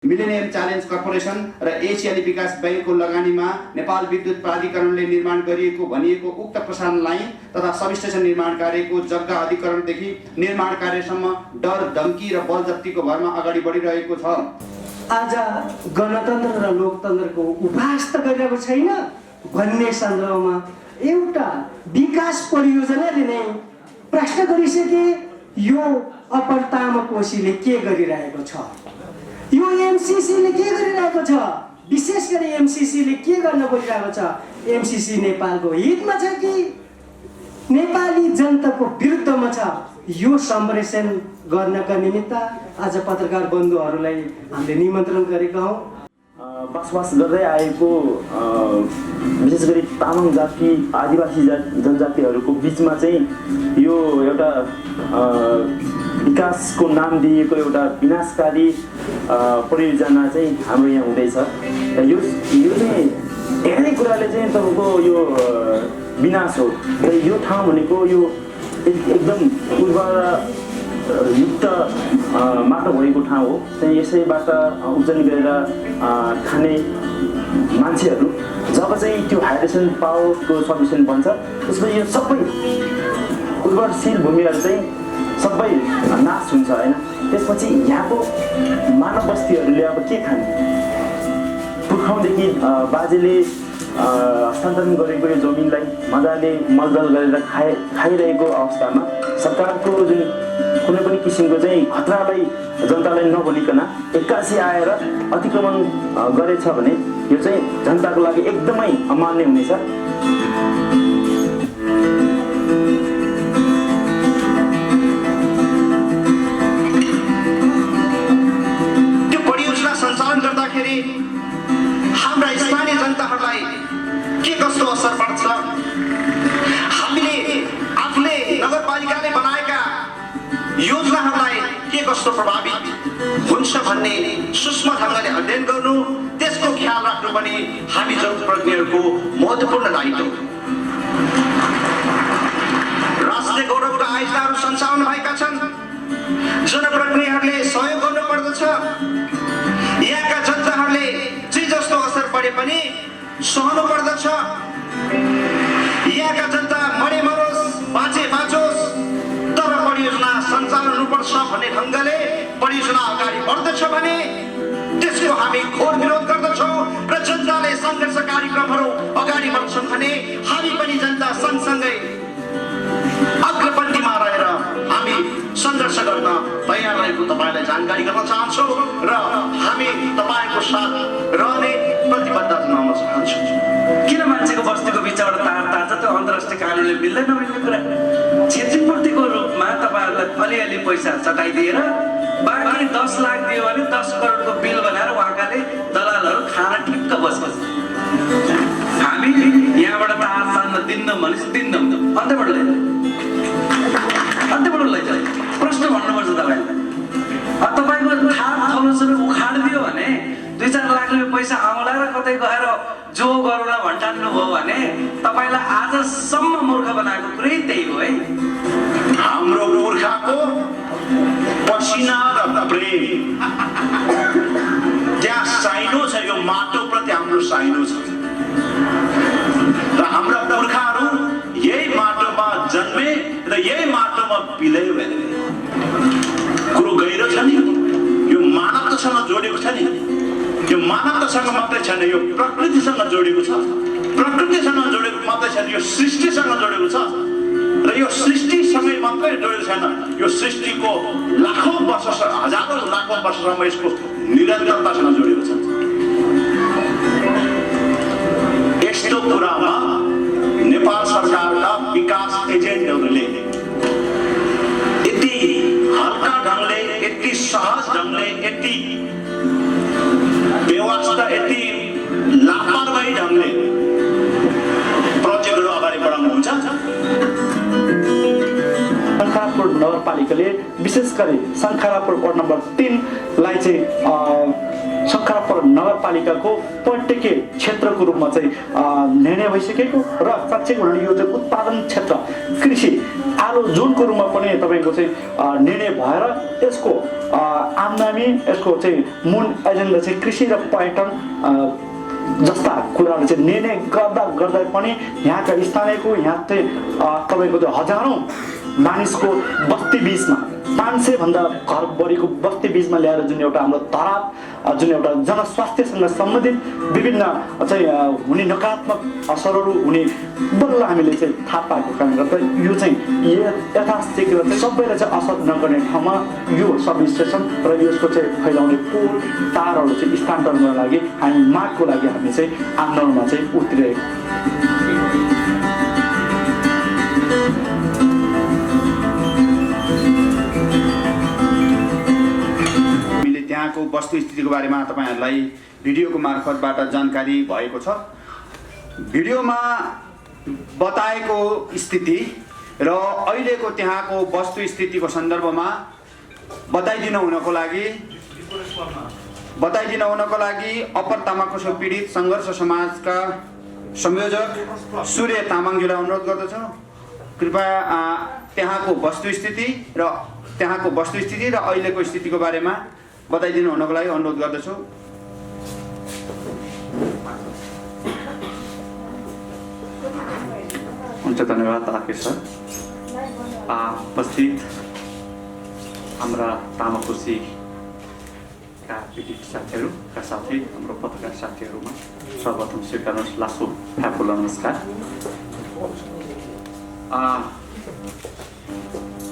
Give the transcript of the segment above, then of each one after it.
Millennium challenge corporation र एसियाली विकास बैंकको लगानीमा नेपाल विद्युत प्राधिकरणले निर्माण गरिएको भनिएको उक्त प्रसारण लाइन तथा सबस्टेसन निर्माण कार्यको जग्गा अधिकरणदेखि निर्माण कार्यसम्म डर धम्की र बलजफ्तीको भरमा अगाडि बढिरहेको छ। आज गणतन्त्र र लोकतन्त्रको उपहास त गरिरहेको छैन भन्ने सन्दर्भमा एउटा विकास परियोजनाले नै प्रश्न गरिसके यो अप्पर तामाकोशीले के गरिरहेको छ, यो एमसीसीले के गरिरहेको छ, विशेष गरी एमसीसीले के गर्न खोजिरहेको छ। एमसीसी नेपालको हितमा छ कि नेपाली जनताको विरुद्धमा छ? यो सम्प्रेषण गर्नका निमित्त आज पत्रकार बन्धुहरूलाई हामीले निमन्त्रण गरेका हौँ। बसोबास गर्दै आएको विशेष गरी तामाङ जाति आदिवासी जनजातिहरूको बिचमा चाहिँ यो एउटा विकासको नाम दिएको एउटा विनाशकारी परियोजना चाहिँ हाम्रो यहाँ हुँदैछ। यो चाहिँ धेरै कुराले चाहिँ तपाईँको यो विनाश हो र यो ठाउँ भनेको यो एकदम उर्वर युक्त माटो भएको ठाउँ हो। त्यहाँ यसैबाट उब्जनी गरेर खाने मान्छेहरू जब चाहिँ त्यो हाइड्रेसन पावरको सल्युसन बन्छ त्यसपछि यो सबै उर्वरशील भूमिहरू चाहिँ सबै नाश हुन्छ होइन। त्यसपछि यहाँको मानव बस्तीहरूले अब के खाने? पुर्खौँदेखि बाजेले हस्तान्तरण गरेको यो जमिनलाई मजाले मलदल गरेर खाइरहेको अवस्थामा सरकारको जुन कुनै पनि किसिमको चाहिँ खतरालाई जनतालाई नभनिकन एक्कासी आएर अतिक्रमण गरेछ भने यो चाहिँ जनताको लागि एकदमै अमान्य हुनेछ। त्यो परियोजना सञ्चालन गर्दाखेरि हाम्रा स्थानीय जनताहरूलाई के कस्तो असर पर्छ, हामीले आफूले नगरपालिकाले बनाएका योजनाहरूलाई के कस्तो प्रभावित हुन्छ भन्ने सूक्ष्म ढङ्गले अध्ययन गर्नु, त्यसको ख्याल राख्नु पनि हामी जनप्रतिनिधिहरूको महत्त्वपूर्ण दायित्व हो। राष्ट्रिय गौरवका आयोजनाहरू सञ्चालन भएका छन्, जनप्रतिनिधिहरूले सहयोग गर्नुपर्दछ। यहाँका जनताहरूले जे जस्तो असर परे पनि सहनु पर्दछ। यहाँका जनता मरे मरोस् बाँचे बाँचोस् तर परियोजना सञ्चालन हुनुपर्छ भन्ने ढङ्गले परियोजना अगाडि बढ्दछ भने त्यसको हामी घोर विरोध गर्दछौँ र जनताले सङ्घर्ष कार्यक्रमहरू अगाडि बढ्छन् भने हामी पनि जनता सँगसँगै अग्रपन्थीमा रहेर हामी सङ्घर्ष गर्न तयार रहेको तपाईँलाई जानकारी गर्न चाहन्छौँ र हामी तपाईँको साथ रहने प्रतिबद्धता जनाउन चाहन्छौँ। किन मान्छेको बस्तीको बिचबाट तार तार्छ? त्यो अन्तर्राष्ट्रिय कानुनले मिल्दै नमिल्ने कुरा। क्षतिपूर्तिको रूपमा तपाईँहरूलाई अलिअलि पैसा चटाइदिएर बाँकी 10 लाख दियो भने 10 करोडको बिल बनाएर उहाँकाले दलालहरू खान ठिक्क बस्छ। हामी यहाँबाट तार तान्न दिन्नौँ भनेपछि दिन्नौँ, अन्त्यबाट लैजाऊ। प्रश्न भन्नुपर्छ तपाईँलाई। तपाईँको थार थलोसरो उखाडिदियो भने 2-4 लाख रुपियाँ पैसा आउँला र कतै गएर जो गरौँला भन्टान्नु भयो भने तपाईँलाई आजसम्म मूर्ख बनाएको कुरै त्यही हो है। हाम्रो पुर्खाको पसिना र प्रेम त्यहाँ साइनो छ, यो माटोप्रति हाम्रो साइनो छ र हाम्रा पुर्खाहरू यही माटोमा जन्मे र यही माटोमा बिलायो भने कुरो गहिरो छ नि। यो मानवतासँग जोडेको छ नि, यो मानवतासँग मात्रै छैन, यो प्रकृतिसँग जोडेको छ। प्रकृतिसँग जोडेको मात्रै छैन, यो सृष्टिसँग जोडेको छ र यो सृष्टिसँगै मात्रै जोडेको छैन, यो सृष्टिको लाखौँ वर्ष हजारौँ लाखौँ वर्षसम्म यसको निरन्तरतासँग जोडेको छ। यस्तो कुरामा नेपाल सरकारका विकास एजेन्टहरूले यति हल्का ढङ्गले, यति सहज ढङ्गले, यति व्यवस्था, यति लापरवाही ढङ्गले प्रोजेक्टहरू अगाडि बढाउनुहुन्छ। शङ्खलापुर नगरपालिकाले विशेष गरी शङ्खलापुर वार्ड नम्बर 3 लाई चाहिँ शङ्खलापुर नगरपालिकाको पर्यटकीय क्षेत्रको रूपमा चाहिँ निर्णय भइसकेको र साँच्चै भन्नु यो चाहिँ उत्पादन क्षेत्र, कृषि आलु जुनको रूपमा पनि तपाईँको चाहिँ निर्णय भएर यसको आमदामी यसको चाहिँ मूल एजेन्डा चाहिँ कृषि र पर्यटन जस्ता कुराहरू चाहिँ निर्णय गर्दा पनि यहाँका स्थानीयको यहाँ चाहिँ तपाईँको चाहिँ हजारौँ मानिसको बस्ती बिचमा 500 भन्दा घर बढीको बस्ती बिचमा ल्याएर जुन एउटा हाम्रो तराप जुन एउटा जनस्वास्थ्यसँग सम्बन्धित विभिन्न चाहिँ हुने नकारात्मक असरहरू हुने बल्ल हामीले चाहिँ थाहा पाएको कारणले गर्दा यो चाहिँ यथास्थित र चाहिँ सबैलाई चाहिँ असर नगर्ने ठाउँमा यो सब स्टेसन र यसको चाहिँ फैलाउने पोल तारहरू चाहिँ स्थानान्तरणको लागि हामी मागको लागि हामी चाहिँ आन्दोलनमा चाहिँ उत्रिरहेको त्यहाँको वस्तुस्थितिको बारेमा तपाईहरुलाई भिडियोको मार्फतबाट जानकारी भएको छ। भिडियोमा बताएको स्थिति र अहिलेको त्यहाँको वस्तुस्थितिको सन्दर्भमा बताइदिन हुनको लागि अप्पर तामाकोसे पीडित संघर्ष समाजका संयोजक सूर्य तामाङज्यूलाई अनुरोध गर्दछु। कृपया त्यहाँको वस्तुस्थिति र अहिलेको स्थितिको बारेमा बताइदिनु हुनको लागि अनुरोध गर्दछु। हुन्छ, धन्यवाद राकेश सर। उपस्थित हाम्रा तामाकोसीका पीडित साथीहरूका साथै हाम्रो पत्रकार साथीहरूमा सर्वप्रथम स्वीकार्नुहोस् लासो फ्याफुल्ला नमस्कार।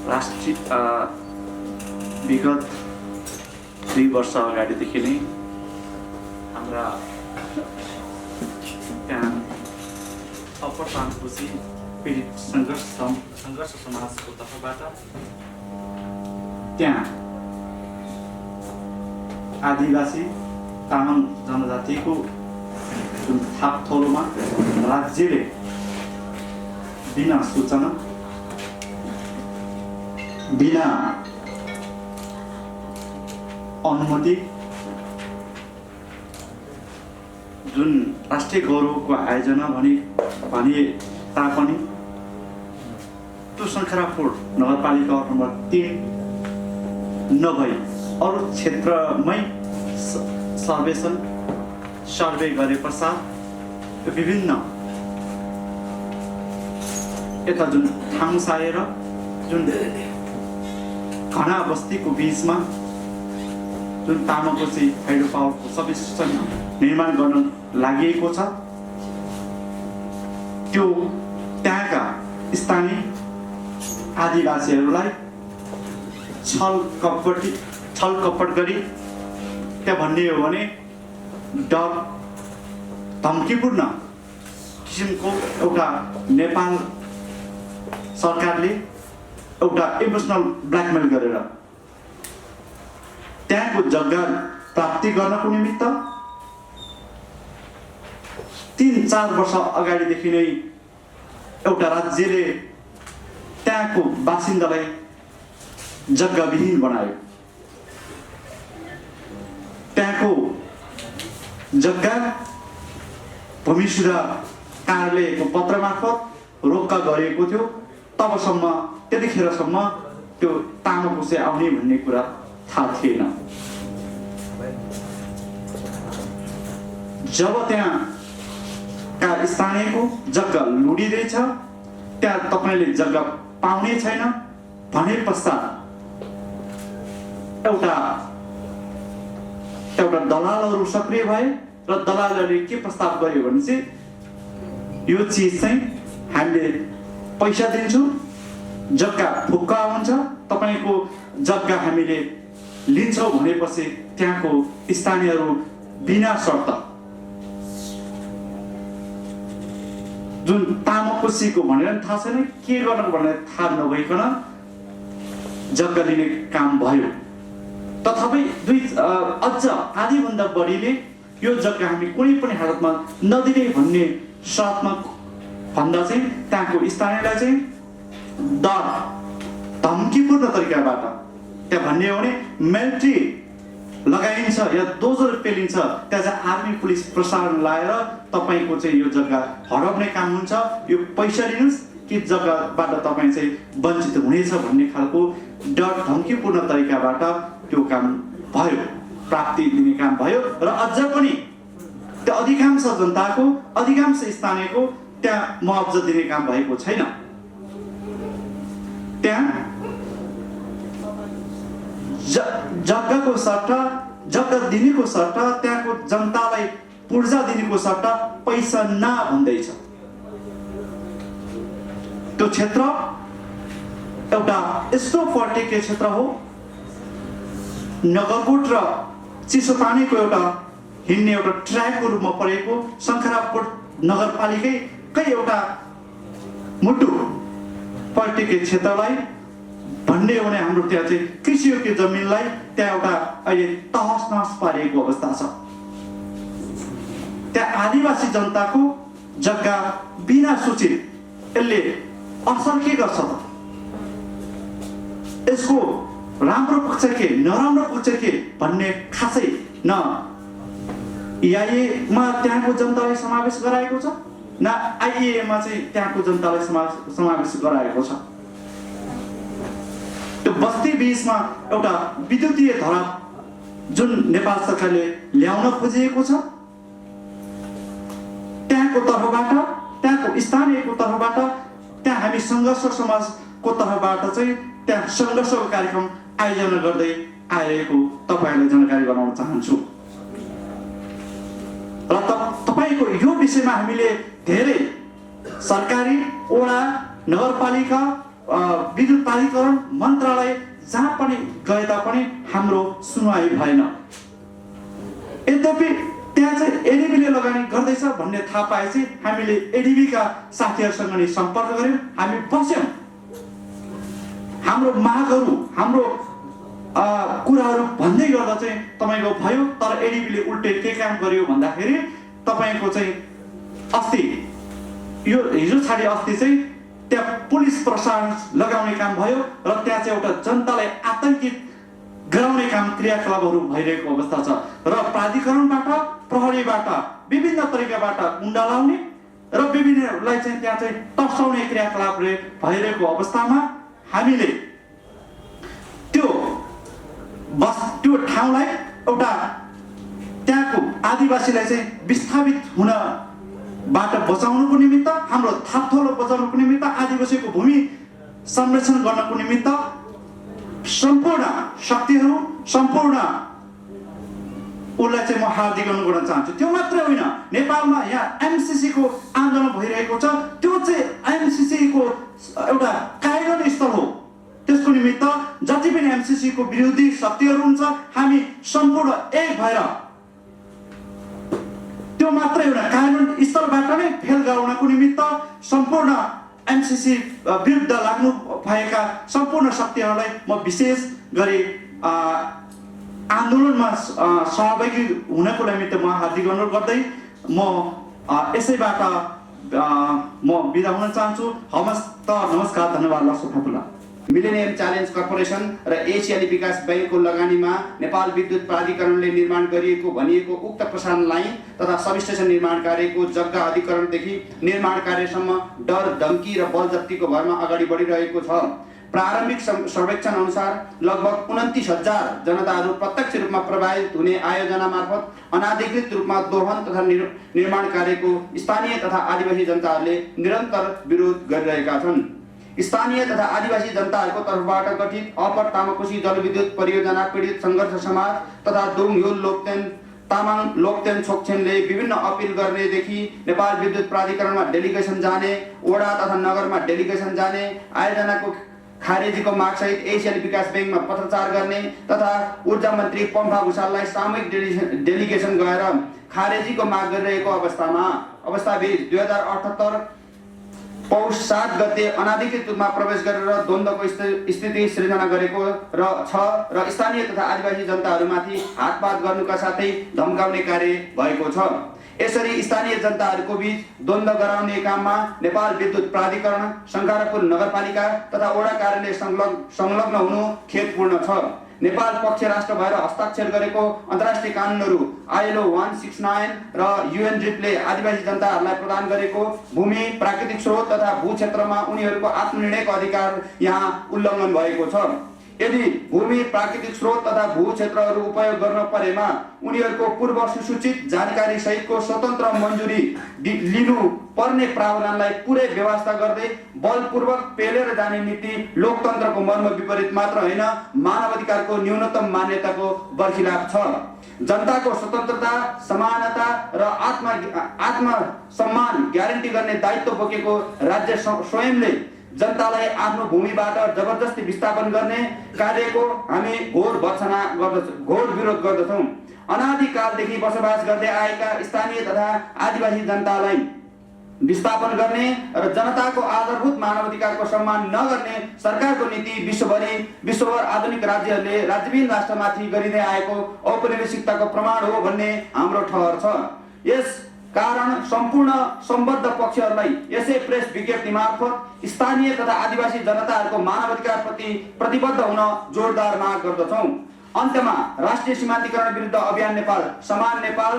राष्ट्रिय विगत 2 वर्ष अगाडिदेखि नै हाम्रा त्यहाँ अप्पर तामाकोसी पीडित संघर्ष समाजको तर्फबाट त्यहाँ आदिवासी तामाङ जनजातिको जुन थापथलोमा राज्यले बिना सूचना बिना अनुमति जुन राष्ट्रिय गौरवको आयोजना भने तापनि त्यो शङ्खरापुर नगरपालिका नम्बर 3 नभई अरू क्षेत्रमै सर्वे गरे पश्चात विभिन्न यता जुन थाङसाएर जुन घना बस्तीको बीचमा जुन तामाकोसी हाइड्रो पावरको सबस्टेसन निर्माण गर्न लागि छ, त्यो त्यहाँका स्थानीय आदिवासीहरूलाई छल कपट गरी त्यहाँ भन्ने हो भने डर धम्कीपूर्ण किसिमको एउटा नेपाल सरकारले एउटा इमोसनल ब्ल्याकमेल गरेर त्यहाँको जग्गा प्राप्ति गर्नको निमित्त 3-4 वर्ष अगाडिदेखि नै एउटा राज्यले त्यहाँको बासिन्दालाई जग्गाविहीन बनायो। त्यहाँको जग्गा भूमि सुधार कार्यालयको पत्र मार्फत रोक्का गरिएको थियो। तबसम्म त्यतिखेरसम्म त्यो तामाकोसी आउने भन्ने कुरा थाहा थिएन। जब त्यहाँ का स्थानीयको जग्गा लुडिँदैछ, त्यहाँ तपाईले जग्गा पाउने छैन भने पश्चात एउटा दलालहरू सक्रिय भए र दलालहरूले के प्रस्ताव गर्यो भने चाहिँ यो चीज चाहिँ हामीले पैसा दिन्छौँ, जग्गा फुक्का हुन्छ, तपाईको जग्गा हामीले लिन्छौँ भनेपछि त्यहाँको स्थानीयहरू बिना शर्त जुन तामाकोसीको भनेर थाहा छैन के गर्नु भनेर थाहा नभइकन जग्गा लिने काम भयो। तथापि अझ आधीभन्दा बढीले यो जग्गा हामी कुनै पनि हालतमा नदिने भन्ने शर्तमा भन्दा चाहिँ त्यहाँको स्थानीयलाई चाहिँ डर धम्कीपूर्ण तरिकाबाट त्यहाँ भन्ने हो भने मिलिट्री लगाइन्छ या डोजर पेलिन्छ, त्यहाँ चाहिँ आर्मी पुलिस प्रशासन लाएर तपाईको चाहिँ यो जग्गा हराउने काम हुन्छ, यो पैसा लिनुस् कि जग्गाबाट तपाईँ चाहिँ वञ्चित हुनेछ भन्ने खालको डर धम्कीपूर्ण तरिकाबाट त्यो काम भयो, प्राप्ति दिने काम भयो। र अझ पनि त्यो अधिकांश जनताको, अधिकांश स्थानीयको त्यहाँ मुआवजा दिने काम भएको छैन। त्यहाँ जग्गाको सट्टा, जग्गा दिनेको सट्टा, त्यहाँको जनतालाई पूर्जा दिनेको सट्टा पैसा न भन्दैछ। त्यो क्षेत्र एउटा यस्तो पर्टेके क्षेत्र हो, नगरकोट र चिसोपानीको एउटा हिँड्ने एउटा ट्र्याकको रूपमा परेको शङ्खरापुर नगरपालिकै एउटा मुटु पर्टेके क्षेत्रलाई भन्ने हो भने हाम्रो त्यहाँ चाहिँ कृषियोग्य जमिनलाई त्यहाँ एउटा अहिले तहस नहस पारिएको अवस्था छ। त्यहाँ आदिवासी जनताको जग्गा बिना सूचित यसले असर के गर्छ त? यसको राम्रो पक्ष के, नराम्रो पक्ष के भन्ने खासै न EIA-मा त्यहाँको जनतालाई समावेश गराएको छ, न IEA-मा चाहिँ त्यहाँको जनतालाई समावेश गराएको छ। त्यो बस्ती बीचमा एउटा विद्युतीय धराप जुन नेपाल सरकारले ल्याउन खोजिएको छ, त्यहाँको तर्फबाट, त्यहाँको स्थानीयको तर्फबाट, त्यहाँ हामी सङ्घर्ष समाजको तर्फबाट चाहिँ त्यहाँ सङ्घर्षको कार्यक्रम आयोजना गर्दै आएको तपाईँहरूलाई जानकारी गराउन चाहन्छु। र तपाईँको यो विषयमा हामीले धेरै सरकारी, वडा, नगरपालिका, विद्युत प्राधिकरण, मन्त्रालय जहाँ पनि गए तापनि हाम्रो सुनवाई भएन। यद्यपि त्यहाँ चाहिँ एडिबीले लगानी गर्दैछ भन्ने थाहा पाएपछि हामीले एडिबीका साथीहरूसँग नै सम्पर्क गऱ्यौँ, हामी बस्यौँ, हाम्रो मागहरू, हाम्रो कुराहरू भन्दै गर्दा चाहिँ तपाईँको भयो। तर एडिबीले उल्टे के काम गर्यो भन्दाखेरि तपाईँको चाहिँ अस्ति यो हिजो छाडी अस्ति चाहिँ त्यहाँ पुलिस प्रशासन लगाउने काम भयो र त्यहाँ चाहिँ एउटा जनतालाई आतंकित गराउने काम, क्रियाकलापहरू भइरहेको अवस्था छ र प्राधिकरणबाट, प्रहरीबाट विभिन्न तरिकाबाट गुन्डा लाउने र विभिन्नलाई चाहिँ त्यहाँ चाहिँ तर्साउने क्रियाकलापले भइरहेको अवस्थामा हामीले त्यो ठाउँलाई एउटा त्यहाँको आदिवासीलाई चाहिँ विस्थापित हुनबाट बचाउनुको निमित्त, हाम्रो थापथलो बचाउनुको निमित्त, आदिवासीको भूमि संरक्षण गर्नको निमित्त सम्पूर्ण शक्तिहरू, सम्पूर्ण उसलाई चाहिँ म हार्दिक अनुरोध गर्न चाहन्छु। त्यो मात्रै होइन, नेपालमा यहाँ MCC को आन्दोलन भइरहेको छ, त्यो चाहिँ MCC को एउटा कायरन स्थल हो। त्यसको निमित्त जति पनि MCC को विरोधी शक्तिहरू हुन्छ, हामी सम्पूर्ण एक भएर त्यो मात्रै होइन, कायरन स्थलबाट नै फेल गराउनको निमित्त सम्पूर्ण MCC विरुद्ध लाग्नु भएका सम्पूर्ण शक्तिहरूलाई म विशेष गरी आन्दोलनमा सहभागी हुनको निमित्त म हार्दिक अनुरोध गर्दै म यसैबाट म बिदा हुन चाहन्छु। नमस्कार, धन्यवाद। लसुफापुला मिलेनियम च्यालेन्ज कर्पोरेसन र एसियाली विकास बैंकको लगानीमा नेपाल विद्युत प्राधिकरणले निर्माण गरिएको भनिएको उक्त प्रसारण लाइन तथा सबस्टेसन निर्माण कार्यको जग्गा अधिकरणदेखि निर्माण कार्यसम्म डर, धम्की र बलजफ्तीको भरमा अगाडि बढिरहेको छ। प्रारम्भिक सर्वेक्षण अनुसार लगभग 29,000 जनताहरू प्रत्यक्ष रूपमा प्रभावित हुने आयोजना मार्फत अनाधिकृत रूपमा दोहन तथा निर्माण कार्यको स्थानीय तथा आदिवासी जनताहरूले निरन्तर विरोध गरिरहेका छन्। स्थानीय तथा आदिवासी जनताहरूको तर्फबाट गठित अपर तामाकोशी जलविद्युत परियोजना पीडित सङ्घर्ष समाज तथा दोङह्यो लोकतेन तामाङ लोकतेन छोक्छेनले विभिन्न अपिल गर्नेदेखि नेपाल विद्युत प्राधिकरणमा डेलिगेसन जाने, वडा तथा नगरमा डेलिगेसन जाने, आयोजनाको खारेजीको मागसहित एसियाली विकास बैंकमा पत्रचार गर्ने तथा ऊर्जा मन्त्री पम्फा भूषाललाई सामूहिक डेलिगेसन गएर खारेजीको माग गरिरहेको अवस्थाबीच 2078 पौष 7 गते अनाधिकृत रूपमा प्रवेश गरेर द्वन्द्वको स्थिति सृजना गरेको छ र स्थानीय तथा आदिवासी जनताहरूमाथि हातपात गर्नुका साथै धम्काउने कार्य भएको छ। यसरी स्थानीय जनताहरूको बीच द्वन्द्व गराउने काममा नेपाल विद्युत प्राधिकरण, शङ्खरापुर नगरपालिका तथा वडा कार्यालय संलग्न हुनु खेदपूर्ण छ। नेपाल पक्ष राष्ट्र भएर हस्ताक्षर गरेको अन्तर्राष्ट्रिय कानुनहरू ILO 169 र UNDP ले आदिवासी जनताहरूलाई प्रदान गरेको भूमि, प्राकृतिक स्रोत तथा भू क्षेत्रमा उनीहरूको आत्मनिर्णयको अधिकार यहाँ उल्लङ्घन भएको छ। यदि भूमि, प्राकृतिक स्रोत तथा भू क्षेत्रहरू उपयोग गर्न परेमा उनीहरूको पूर्व सुसूचित जानकारी सहितको स्वतन्त्र मन्जुरी लिनु पर्ने प्रावधानलाई पुरै व्यवस्था गर्दै बलपूर्वक पेलेर जाने नीति लोकतन्त्रको मर्म विपरीत मात्र होइन, मानवाधिकारको न्यूनतम मान्यताको बर्खिलाफ छ। जनताको स्वतन्त्रता, समानता र आत्मसम्मान ग्यारेन्टी गर्ने दायित्व बोकेको राज्य स्वयंले जनतालाई आफ्नो भूमिबाट जबरजस्ती विस्थापन गर्ने कार्यको हामी घोर विरोध गर्दछौँ। अनादिकालदेखि बसोबास गर्दै आएका स्थानीय तथा आदिवासी जनतालाई विस्थापन गर्ने र जनताको आधारभूत मानवाधिकारको सम्मान नगर्ने सरकारको नीति विश्वभर आधुनिक राज्यहरूले राज्यविहीन राष्ट्रमाथि गरिँदै आएको औपनिवेशिकताको प्रमाण हो भन्ने हाम्रो ठहर छ। यस कारण सम्पूर्ण सम्बद्ध पक्षहरूलाई यसै प्रेस विज्ञप्ति मार्फत स्थानीय तथा आदिवासी जनताहरूको मानवाधिकारप्रति प्रतिबद्ध हुन जोरदार माग गर्दछौँ। अन्त्यमा राष्ट्रिय सीमान्तकरण विरुद्ध अभियान नेपाल, समान नेपाल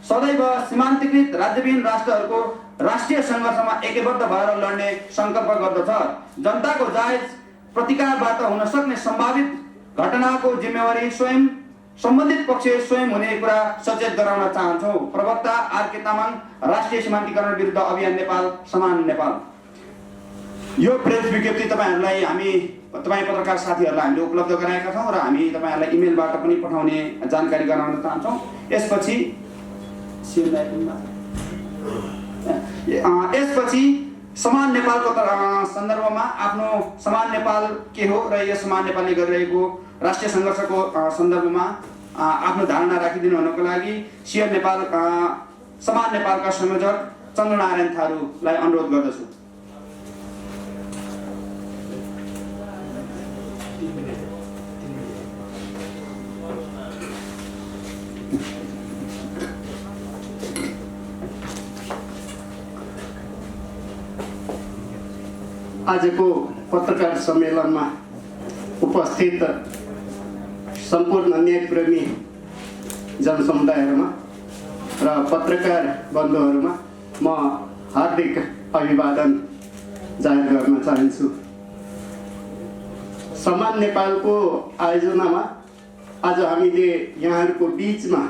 सदैव सीमान्तकृत राज्यविहीन राष्ट्रहरूको राष्ट्रिय सङ्घर्षमा एकबद्ध भएर लड्ने सङ्कल्प गर्दछ। जनताको जायज प्रतिकारबाट हुन सक्ने सम्भावित घटनाको जिम्मेवारी सम्बन्धित पक्ष स्वयं हुने कुरा सचेत गराउन चाहन्छौँ। प्रवक्ता RK तामाङ, राष्ट्रिय सीमान्तकरण विरुद्ध अभियान नेपाल, समान नेपाल। यो प्रेस विज्ञप्ति तपाईँ पत्रकार साथीहरूलाई हामीले उपलब्ध गराएका छौँ र हामी तपाईँहरूलाई इमेलबाट पनि पठाउने जानकारी गराउन चाहन्छौँ। यसपछि समान नेपालको सन्दर्भमा आफ्नो समान नेपाल के हो र यो समान नेपालले गरिरहेको राष्ट्रिय सङ्घर्षको सन्दर्भमा आफ्नो धारणा राखिदिनु हुनको लागि सियर नेपाल समान नेपालका संयोजक चन्द्रनारायण थारूलाई अनुरोध गर्दछु। आजको पत्रकार सम्मेलनमा उपस्थित सम्पूर्ण न्यायप्रेमी जनसमुदायहरूमा र पत्रकार बन्धुहरूमा म हार्दिक अभिवादन जाहेर गर्न चाहन्छु। समान नेपालको आयोजनामा आज हामीले यहाँहरूको बीचमा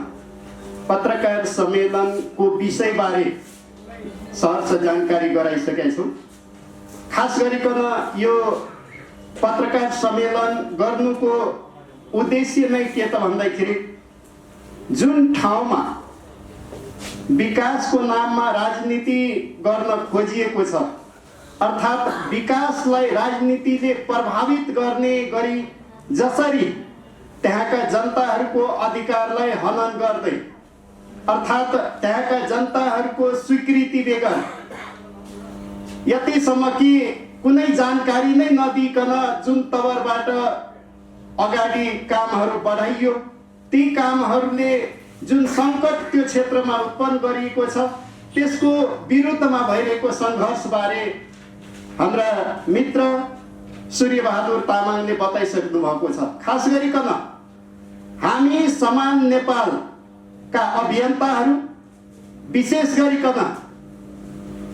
पत्रकार सम्मेलनको विषयबारे सहर्ष जानकारी गराइसकेका छौँ। खास गरिकन यो पत्रकार सम्मेलन गर्नुको उद्देश्य नै के त भन्दाखेरि जुन ठाउँमा विकासको नाममा राजनीति गर्न खोजिएको छ, अर्थात् विकासलाई राजनीतिले प्रभावित गर्ने गरी जसरी त्यहाँका जनताहरूको अधिकारलाई हनन गर्दै, अर्थात् त्यहाँका जनताहरूको स्वीकृति बेगर यतिसम्म कि कुनै जानकारी नै नदिकन जुन तवरबाट अगाडि कामहरू बढाइयो, ती कामहरूले जुन सङ्कट त्यो क्षेत्रमा उत्पन्न गरिएको छ त्यसको विरुद्धमा भइरहेको सङ्घर्षबारे हाम्रा मित्र सूर्यबहादुर तामाङले बताइसक्नु भएको छ। खास गरिकन हामी समान नेपालका अभियन्ताहरू विशेष गरिकन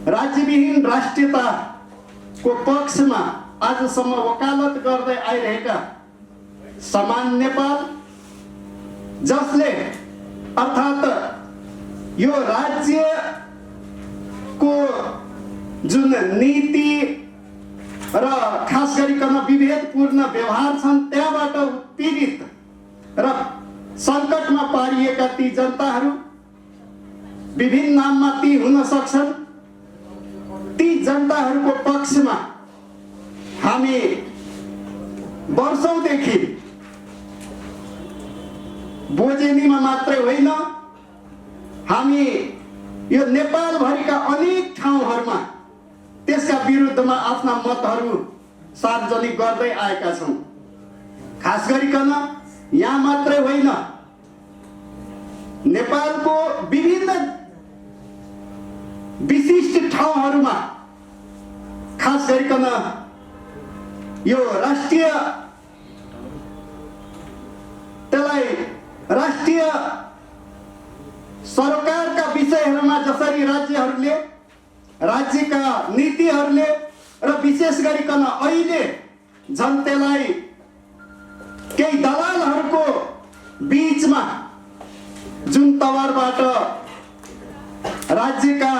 राज्यविहीन राष्ट्रियताको पक्षमा आजसम्म वकालत गर्दै आइरहेका समान नेपाल, जसले अर्थात् यो राज्यको जुन नीति र खास गरिकन विभेदपूर्ण व्यवहार छन् त्यहाँबाट उत्पीडित र सङ्कटमा पारिएका ती जनताहरू विभिन्न नाममा ती हुन सक्छन्। ती जनताहरूको पक्षमा हामी वर्षौंदेखि बोजेलीमा मात्रै होइन, हामी यो नेपालभरिका अनेक ठाउँहरूमा त्यसका विरुद्धमा आफ्ना मतहरू सार्वजनिक गर्दै आएका छौँ। खास गरिकन यहाँ मात्रै होइन, नेपालको विभिन्न विशिष्ट ठाउँहरूमा खास गरिकन यो राष्ट्रिय राष्ट्रिय सरकारका विषयहरूमा जसरी राज्यहरूले राज्यका नीतिहरूले र विशेष गरिकन अहिले जनतालाई केही दलालहरूको बीचमा जुन तवरबाट राज्यका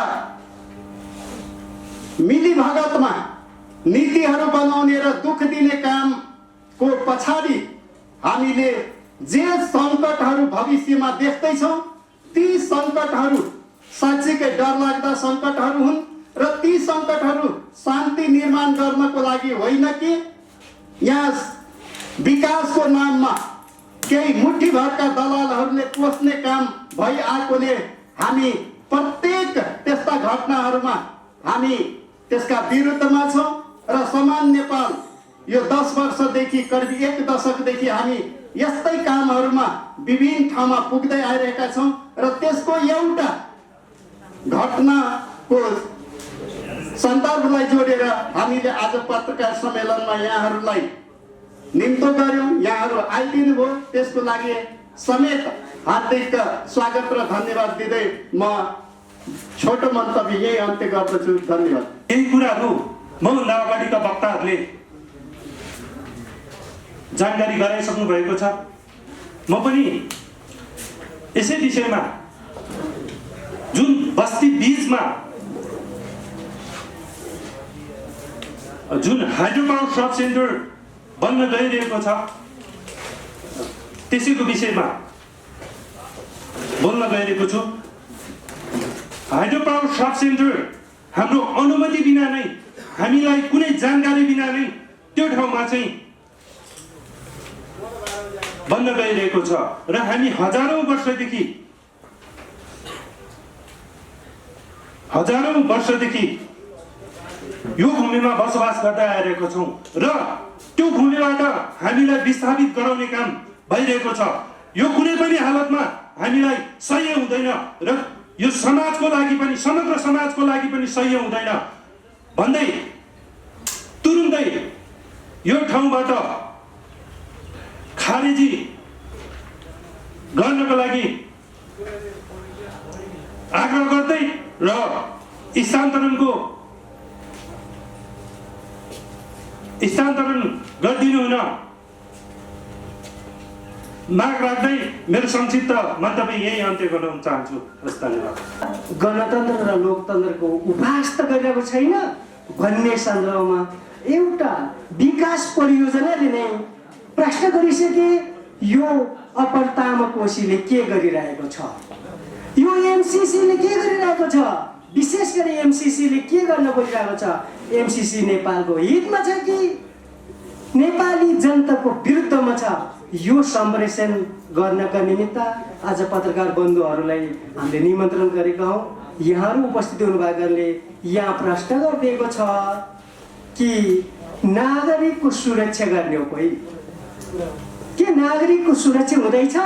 मिलीभगतमा नीतिहरू बनाउने र दुःख दिने कामको पछाडि हामीले जे सङ्कटहरू भविष्यमा देख्दैछौँ ती सङ्कटहरू साँच्चीकै डरलाग्दा सङ्कटहरू हुन् र ती सङ्कटहरू शान्ति निर्माण गर्नको लागि होइन कि यहाँ विकासको नाममा केही मुठीभरका दलालहरूले पस्ने काम भइआएकोले हामी प्रत्येक त्यस्ता घटनाहरूमा हामी त्यसका विरुद्धमा छौँ र समान नेपाल यो 10 वर्षदेखि करिब 1 दशकदेखि हामी यस्तै कामहरूमा विभिन्न ठाउँमा पुग्दै आइरहेका छौँ र त्यसको एउटा घटनाको सन्दर्भलाई जोडेर हामीले आज पत्रकार सम्मेलनमा यहाँहरूलाई निम्तो गर्यौँ। यहाँहरू आइदिनु भयो, त्यसको लागि समेत हार्दिक स्वागत र धन्यवाद दिँदै म छोटो मन्तव्य यही अन्त्य गर्दछु। धन्यवाद। यही कुराहरू मभन्दा अगाडिका वक्ताहरूले जानकारी गराइसक्नु भएको छ। म पनि यसै विषयमा जुन बस्ती बीचमा जुन हाइड्रो पावर सब सेन्टर बन्न गइरहेको छ त्यसैको विषयमा बोल्न गइरहेको छु। हाइड्रो पावर सब सेन्टर हाम्रो अनुमति बिना नै, हामीलाई कुनै जानकारी बिना नै त्यो ठाउँमा चाहिँ बन्न गइरहेको छ र हामी हजारौं वर्षदेखि यो भूमिमा बसोबास गर्दै आइरहेको छौँ र त्यो भूमिबाट हामीलाई विस्थापित गराउने काम भइरहेको छ। यो कुनै पनि हालतमा हामीलाई सह्य हुँदैन र यो समाजको लागि पनि, समग्र समाजको लागि पनि सह्य हुँदैन भन्दै तुरुन्तै यो ठाउँबाट खारेजी गर्नको लागि आग्रह गर्दै र स्थानान्तरण गरिदिनु हुन माग राख्दै मेरो संक्षिप्त मन्तव्य यही अन्त्य गर्न चाहन्छु। धन्यवाद। गणतन्त्र र लोकतन्त्रको उपहास त गरिरहेको छैन भन्ने सन्दर्भमा एउटा विकास परियोजनाले नै प्रश्न गरिसके यो अप्पर तामाकोसीले के गरिरहेको छ, यो एमसीसीले के गरिरहेको छ, विशेष गरी एमसीसीले के गर्न खोजिरहेको छ। एमसीसी नेपालको हितमा छ कि नेपाली जनताको विरुद्धमा छ? यो सम्प्रेषण गर्नका निमित्त आज पत्रकार बन्धुहरूलाई हामीले निमन्त्रण गरेका हौँ। यहाँहरू उपस्थित हुनुभएकाले यहाँ प्रश्न गरिदिएको छ कि नागरिकको सुरक्षा गर्ने हो कोही? के नागरिकको सुरक्षा हुँदैछ?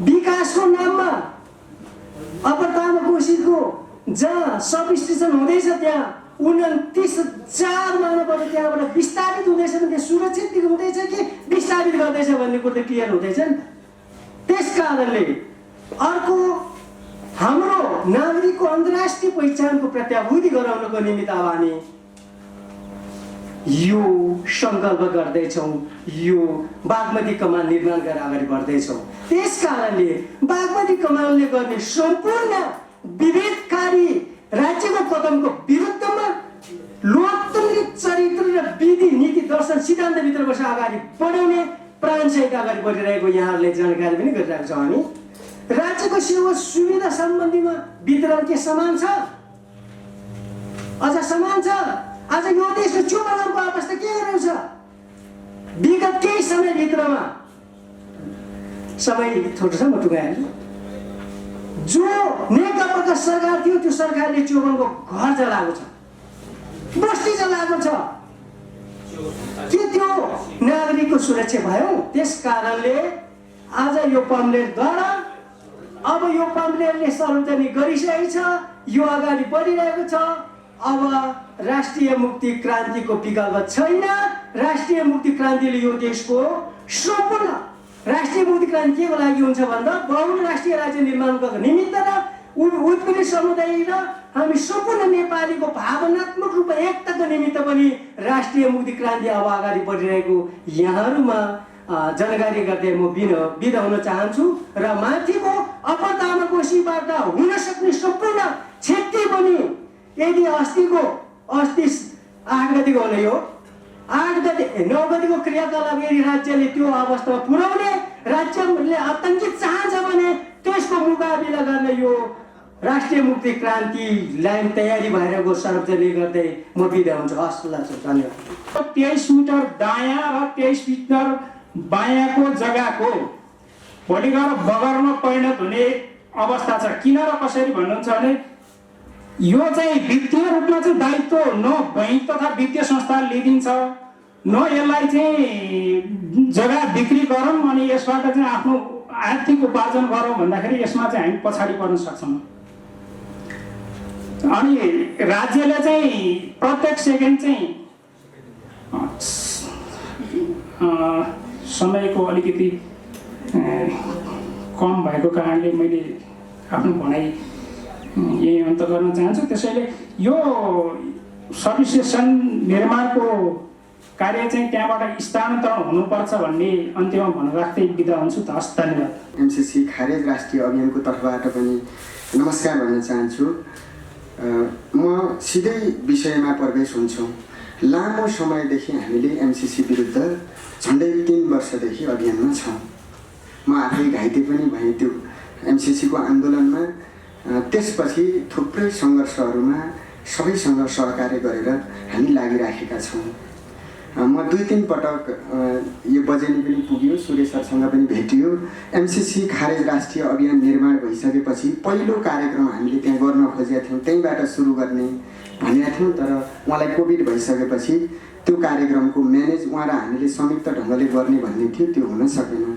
विकासको नाममा अप्पर तामाकोसीको जहाँ सब स्टेसन हुँदैछ त्यहाँ 29,000 मानवहरू त्यहाँबाट विस्तारित हुँदैछ भने त्यो सुरक्षित हुँदैछ कि विस्तारित गर्दैछ भन्ने कुरो क्लियर हुँदैछ नि। त्यस कारणले अर्को हाम्रो नागरिकको अन्तर्राष्ट्रिय पहिचानको प्रत्याभूति गराउनको निमित्त अब हामी यो सङ्कल्प गर्दैछौँ, यो बागमती कमान निर्माण गरेर अगाडि बढ्दैछौँ। त्यस कारणले बागमती कमानले गर्ने सम्पूर्ण विभेदकारी राज्यको कदमको विरुद्धमा लोकतान्त्रिक चरित्र र विधि नीति दर्शन सिद्धान्तभित्र बसेर अगाडि बढाउने प्राणसहित अगाडि बढिरहेको यहाँहरूले जानकारी पनि गरिरहेको छौँ। हामी राज्यको सेवा सुविधा सम्बन्धीमा वितरण के समान छ? अझ समान छ? आज यो देशको चुनावको अवस्था के गरेको छ? विगत केही समयभित्रमा, समय थोरै छ म टुङ्गाएँ, जो नेकपाका सरकार थियो त्यो सरकारले चौबनको घर जलाएको छ, बस्ती जलाएको छ। के त्यो नागरिकको सुरक्षा भयो? त्यस कारणले आज यो पम्पलेटद्वारा अब यो पम्पलेटले सार्वजनिक गरिसकेको छ, यो अगाडि बढिरहेको छ। अब राष्ट्रिय मुक्ति क्रान्तिको विकल्प छैन। राष्ट्रिय मुक्ति क्रान्तिले यो देशको सम्पूर्ण राष्ट्रिय मुक्ति क्रान्ति के को लागि हुन्छ भन्दा बहुराष्ट्रिय राज्य निर्माणको निमित्त र उत्पीडित समुदाय र हामी सम्पूर्ण नेपालीको भावनात्मक रूपमा एकताको निमित्त पनि राष्ट्रिय मुक्ति क्रान्ति अब अगाडि बढिरहेको यहाँहरूमा जानकारी गर्दै म बिदा हुन चाहन्छु र माथिको अप्पर तामाकोसीबाट हुन सक्ने सम्पूर्ण क्षति पनि यदि अस्ति 8 गतिको होला यो 9 गतिको क्रियाकलाप यदि राज्यले त्यो अवस्थामा पुर्याउने राज्यले आतंकित चाहन्छ भने त्यसको मुकाबिला गर्न यो राष्ट्रिय मुक्ति क्रान्तिलाई तयारी भइरहेको सार्वजनिक गर्दै म बिदा हुन्छु। हस् ल धन्यवाद। 23 मिटर दायाँ र 23 मिटर बायाँको जग्गाको भोलि गएर बगरमा परिणत हुने अवस्था छ। किन र कसरी भन्नुहुन्छ भने यो चाहिँ वित्तीय रूपमा चाहिँ दायित्व न बैंक तथा वित्तीय संस्थाले लिइदिन्छ न यसलाई चाहिँ जग्गा बिक्री गरौँ अनि यसबाट चाहिँ आफ्नो आर्थिक उपार्जन गरौँ भन्दाखेरि यसमा चाहिँ हामी पछाडि पर्न सक्छौँ। अनि राज्यले चाहिँ प्रत्येक सेकेन्ड चाहिँ समयको अलिकति कम भएको कारणले मैले आफ्नो भनाइ यही अन्त गर्न चाहन्छु। त्यसैले यो सर्भिस स्टेसन निर्माणको कार्य चाहिँ त्यहाँबाट स्थानान्तरण हुनुपर्छ भन्ने अन्त्यमा भनिराख्दै बिदा हुन्छु। त हस् धन्यवाद। एमसिसी खारेज राष्ट्रिय अभियानको तर्फबाट पनि नमस्कार भन्न चाहन्छु। म सिधै विषयमा प्रवेश हुन्छु। लामो समयदेखि हामीले एमसिसी विरुद्ध झन्डै 3 वर्षदेखि अभियानमा छौँ। म आफै घाइते पनि भएँ त्यो एमसिसीको आन्दोलनमा। त्यसपछि थुप्रै सङ्घर्षहरूमा सबैसँग सहकार्य गरेर हामी लागिराखेका छौँ। म 2-3 पटक यो बजेनी पनि पुग्यो, सुरेश सरसँग पनि भेटियो। एमसिसी खारेज राष्ट्रिय अभियान निर्माण भइसकेपछि पहिलो कार्यक्रम हामीले त्यहाँ गर्न खोजेका थियौँ, त्यहीँबाट सुरु गर्ने भनेका थियौँ। तर उहाँलाई कोभिड भइसकेपछि त्यो कार्यक्रमको म्यानेज उहाँ र हामीले संयुक्त ढङ्गले गर्ने भन्ने थियो, त्यो हुन सकेन।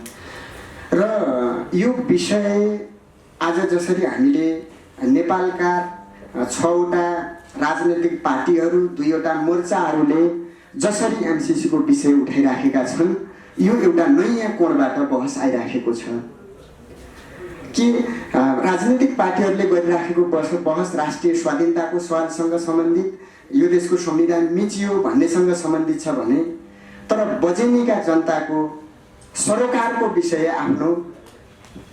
र यो विषय आज जसरी हामीले नेपालका 6वटा राजनैतिक पार्टीहरू 2वटा मोर्चाहरूले जसरी एमसिसीको विषय उठाइराखेका छन्, यो एउटा नयाँ कोणबाट बहस आइराखेको छ कि राजनीतिक पार्टीहरूले गरिराखेको बहस राष्ट्रिय स्वाधीनताको सवालसँग सम्बन्धित, यो देशको संविधान मिचियो भन्नेसँग सम्बन्धित छ भने तर बजेनीका जनताको सरोकारको विषय आफ्नो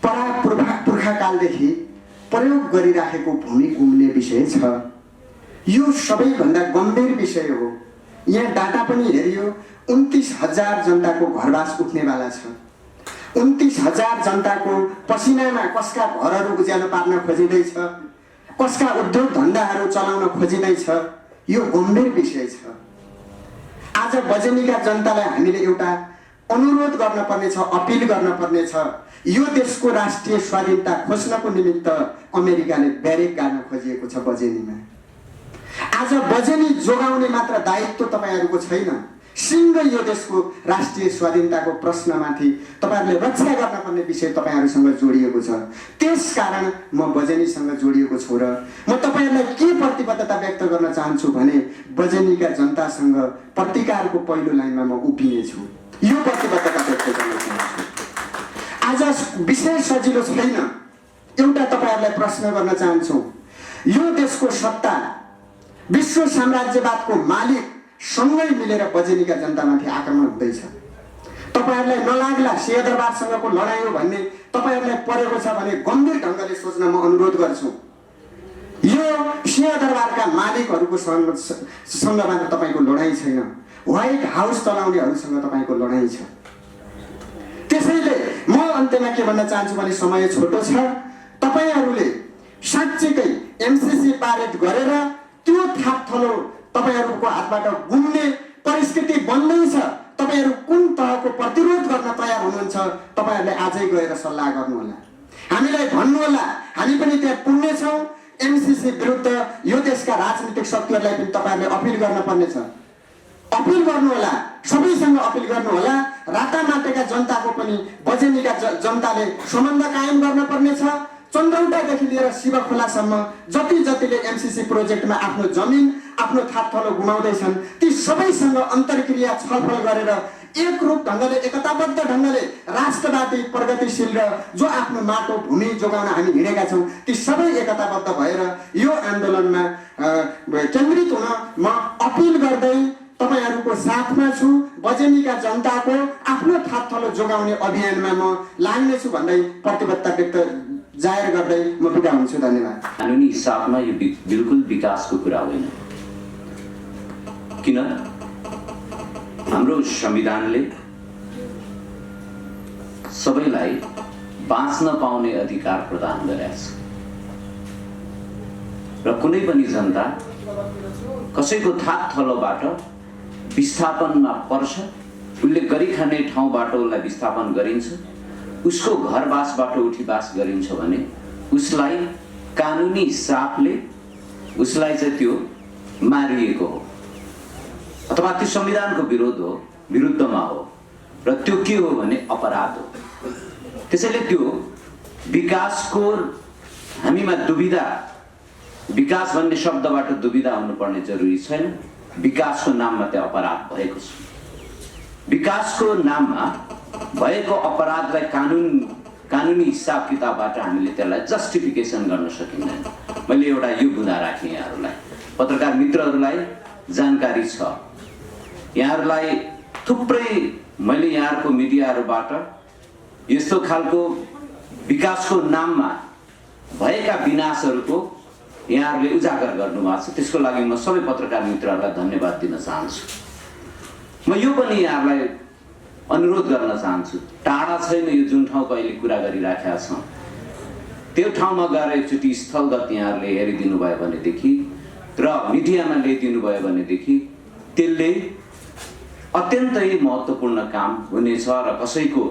पुर्खाकालदेखि प्रयोग गरिराखेको भूमि गुम्ने विषय छ। यो सबैभन्दा गम्भीर विषय हो। यहाँ डाटा पनि हेरियो, 29,000 जनताको घरवास उठ्नेवाला छ। 29,000 जनताको पसिनामा कसका घरहरू उज्यालो पार्न खोजिँदैछ, कसका उद्योग धन्दाहरू चलाउन खोजिँदैछ, यो गम्भीर विषय छ। आज बजेनीका जनतालाई हामीले एउटा अनुरोध गर्न पर्नेछ, अपिल गर्न पर्नेछ। यो देशको राष्ट्रिय स्वाधीनता खोज्नको निमित्त अमेरिकाले ब्यारेक गाड्न खोजिएको छ बजेनीमा। आज बजेनी जोगाउने मात्र दायित्व तपाईहरूको छैन, सिङ्गै यो देशको राष्ट्रिय स्वाधीनताको प्रश्नमाथि तपाईहरूले रक्षा गर्न पर्ने विषय तपाईहरूसँग जोडिएको छ। त्यसकारण म बजेनीसँग जोडिएको छु र म तपाईहरूलाई के प्रतिबद्धता व्यक्त गर्न चाहन्छु भने बजेनीका जनतासँग प्रतिकारको पहिलो लाइनमा म उभिनेछु, यो प्रतिबद्धता व्यक्त गर्न चाहन्छु। आज विषय सजिलो छैन। एउटा तपाईहरूलाई प्रश्न गर्न चाहन्छु, यो देशको सत्ता विश्व साम्राज्यवादको मालिक सँगै मिलेर बजेनीका जनतामाथि आक्रमण हुँदैछ। तपाईहरूलाई नलाग्ला सिंहदरबारसँगको लडाइँ हो भन्ने तपाईहरूलाई परेको छ भने गम्भीर ढङ्गले सोच्न म अनुरोध गर्छु। यो सिंहदरबारका मालिकहरूको सँगमा तपाईँको लडाइँ छैन, व्हाइट हाउस चलाउनेहरूसँग तपाईँको लडाइँ छ। त्यसैले म अन्त्यमा के भन्न चाहन्छु भने समय छोटो छ। तपाईहरूले साँच्चैकै एमसिसी पारित गरेर त्यो थापथलो तपाईहरूको हातबाट गुम्ने परिस्थिति बन्दैछ। तपाईहरू कुन तहको प्रतिरोध गर्न तयार हुनुहुन्छ, तपाईहरूले आजै गएर सल्लाह गर्नुहोला, हामीलाई भन्नुहोला। हामी पनि त्यहाँ पुग्नेछौँ। एमसिसी विरुद्ध यो देशका राजनीतिक शक्तिहरूलाई पनि तपाईँहरूले अपिल गर्न पर्नेछ। अपिल गर्नुहोला, सबैसँग अपिल गर्नुहोला। रातामाटेका जनताको पनि बजेनीका जनताले सम्बन्ध कायम गर्न पर्नेछ। चन्द्रौटादेखि लिएर शिवखोलासम्म जतिले एमसिसी प्रोजेक्टमा आफ्नो जमिन आफ्नो थापथलो गुमाउँदैछन् ती सबैसँग अन्तर्क्रिया छलफल गरेर एक रूप ढङ्गले एकताबद्ध ढङ्गले राष्ट्रवादी प्रगतिशील र जो आफ्नो माटो भूमि जोगाउन हामी हिँडेका छौँ ती सबै एकताबद्ध भएर यो आन्दोलनमा केन्द्रित हुन म अपिल गर्दै तपाईहरूको साथमा छु। बजेनीका जनताको आफ्नो थाकथलो जोगाउने अभियानमा म लाग्नेछु भन्दै प्रतिबद्धता व्यक्त जाहेर गर्दै म बिदा हुन्छु। धन्यवाद। कानुनी हिसाबमा यो बिल्कुल विकासको कुरा होइन, किन हाम्रो संविधानले सबैलाई बाँच्न पाउने अधिकार प्रदान गरेको छ र कुनै पनि जनता कसैको थाक थलोबाट विस्थापनमा पर्छ, उसले गरिखाने ठाउँबाट उसलाई विस्थापन गरिन्छ, उसको घरवासबाट उठीवास गरिन्छ भने उसलाई कानुनी हिसाबले उसलाई चाहिँ त्यो मारिएको हो अथवा त्यो संविधानको विरुद्धमा हो र त्यो के हो भने अपराध हो। त्यसैले त्यो विकासको हामीमा दुविधा, विकास भन्ने शब्दबाट दुविधा हुनुपर्ने जरुरी छैन। विकासको नाममा त्यो अपराध भएको छ। विकासको नाममा भएको अपराधलाई कानुनी हिसाब किताबबाट हामीले त्यसलाई जस्टिफिकेसन गर्न सकिँदैन। मैले एउटा यो बुझा राखेँ यहाँहरूलाई, पत्रकार मित्रहरूलाई जानकारी छ। यहाँहरूलाई थुप्रै मैले यहाँहरूको मिडियाहरूबाट यस्तो खालको विकासको नाममा भएका विनाशहरूको यहाँहरूले उजागर गर्नुभएको छ। त्यसको लागि म सबै पत्रकार मित्रहरूलाई धन्यवाद दिन चाहन्छु। म यो पनि यहाँहरूलाई अनुरोध गर्न चाहन्छु, टाढा छैन यो जुन ठाउँको अहिले कुरा गरिराखेका छौँ, त्यो ठाउँमा गएर एकचोटि स्थलगत यहाँहरूले हेरिदिनु भयो भनेदेखि र मिडियामा ल्याइदिनु भयो भनेदेखि त्यसले अत्यन्तै महत्त्वपूर्ण काम हुनेछ र कसैको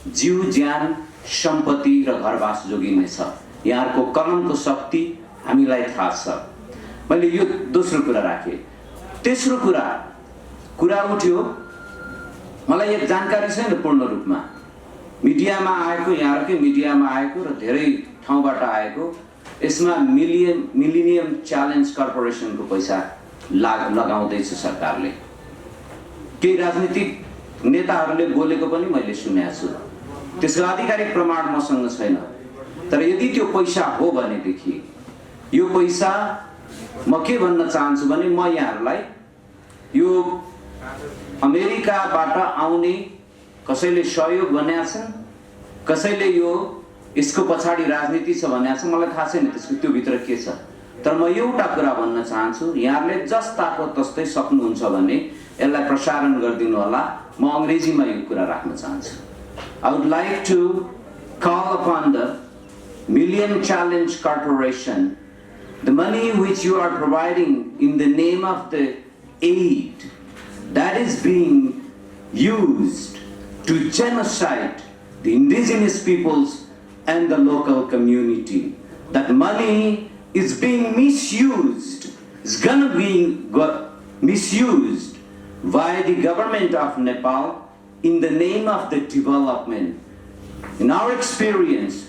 जीव ज्यान सम्पत्ति र घरवास जोगिनेछ। यहाँहरूको कलमको शक्ति हामीलाई थाहा छ। मैले यो दोस्रो कुरा राखेँ। तेस्रो कुरा उठ्यो, मलाई एक जानकारी छैन पूर्ण रूपमा, मिडियामा आएको, यहाँहरूकै मिडियामा आएको र धेरै ठाउँबाट आएको, यसमा मिलिनियम च्यालेन्ज कर्पोरेसनको पैसा लगाउँदैछ सरकारले। केही राजनीतिक नेताहरूले बोलेको पनि मैले सुनेको छु। त्यसको आधिकारिक प्रमाण मसँग छैन, तर यदि त्यो पैसा हो भनेदेखि यो पैसा म के भन्न चाहन्छु भने म यहाँहरूलाई यो अमेरिकाबाट आउने कसैले सहयोग भनेका छन्, कसैले यो यसको पछाडि राजनीति छ भनेको छ, मलाई थाहा छैन त्यसको त्यो भित्र के छ। तर म एउटा कुरा भन्न चाहन्छु, यहाँहरूले जस्ताको तस्तै सक्नुहुन्छ भने यसलाई प्रसारण गरिदिनु होला। म अङ्ग्रेजीमा यो कुरा राख्न चाहन्छु। I would like to call upon the Million Challenge Corporation, the money which you are providing in the name of the aid that is being used to genocide the indigenous peoples and the local community. That money is being misused, is gonna be misused by the government of Nepal in the name of the development. In our experience,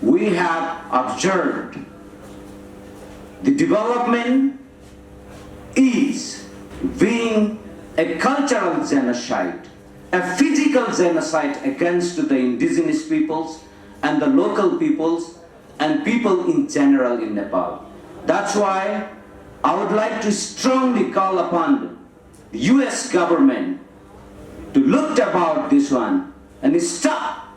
we have observed the development is being a cultural genocide, a physical genocide against the indigenous peoples and the local peoples and people in general in Nepal. That's why I would like to strongly call upon the US government to look about this one and stop.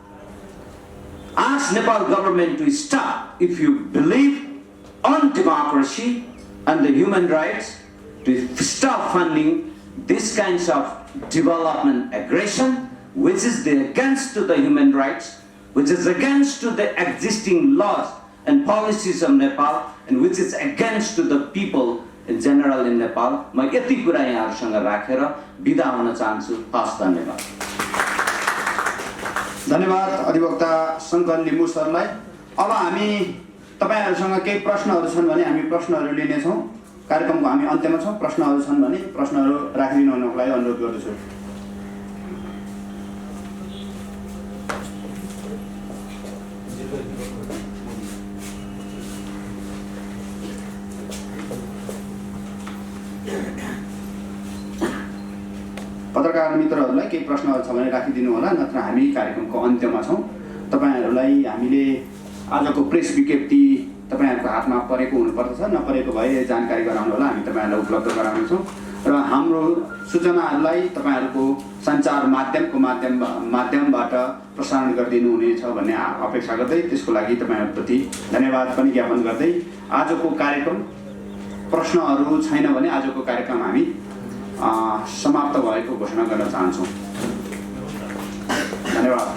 Ask Nepal government to stop. If you believe on democracy and the human rights, to stop funding these kinds of development aggression, which is against to the human rights, which is against to the existing laws and policies of Nepal, and which is against to the people in general in Nepal. म यति कुरा यहाँहरुसँग राखेर बिदा हुन चाहन्छु। हस्, धन्यवाद। धन्यवाद अधिवक्ता शङ्कर लिम्बू सरलाई। अब हामी तपाईहरुसँग केही प्रश्नहरु छन् भने हामी प्रश्नहरु लिने छौं। कार्यक्रमको हामी अन्त्यमा छौं। प्रश्नहरु छन् भने प्रश्नहरु राखिदिनु हुनको लागि अनुरोध गर्दछु। पत्रकार मित्रहरूलाई केही प्रश्नहरू छ भने राखिदिनु होला, नत्र हामी कार्यक्रमको अन्त्यमा छौँ। तपाईँहरूलाई हामीले आजको प्रेस विज्ञप्ति तपाईँहरूको हातमा परेको हुनुपर्दछ, नपरेको भए जानकारी गराउनु होला, हामी तपाईँहरूलाई उपलब्ध गराउनेछौँ। र हाम्रो सूचनाहरूलाई तपाईँहरूको सञ्चार माध्यमबाट प्रसारण गरिदिनु हुनेछ भन्ने अपेक्षा गर्दै त्यसको लागि तपाईँहरूप्रति धन्यवाद पनि ज्ञापन गर्दै आजको कार्यक्रम प्रश्नहरू छैन भने आजको कार्यक्रम हामी समाप्त भएको घोषणा गर्न चाहन्छौँ। धन्यवाद।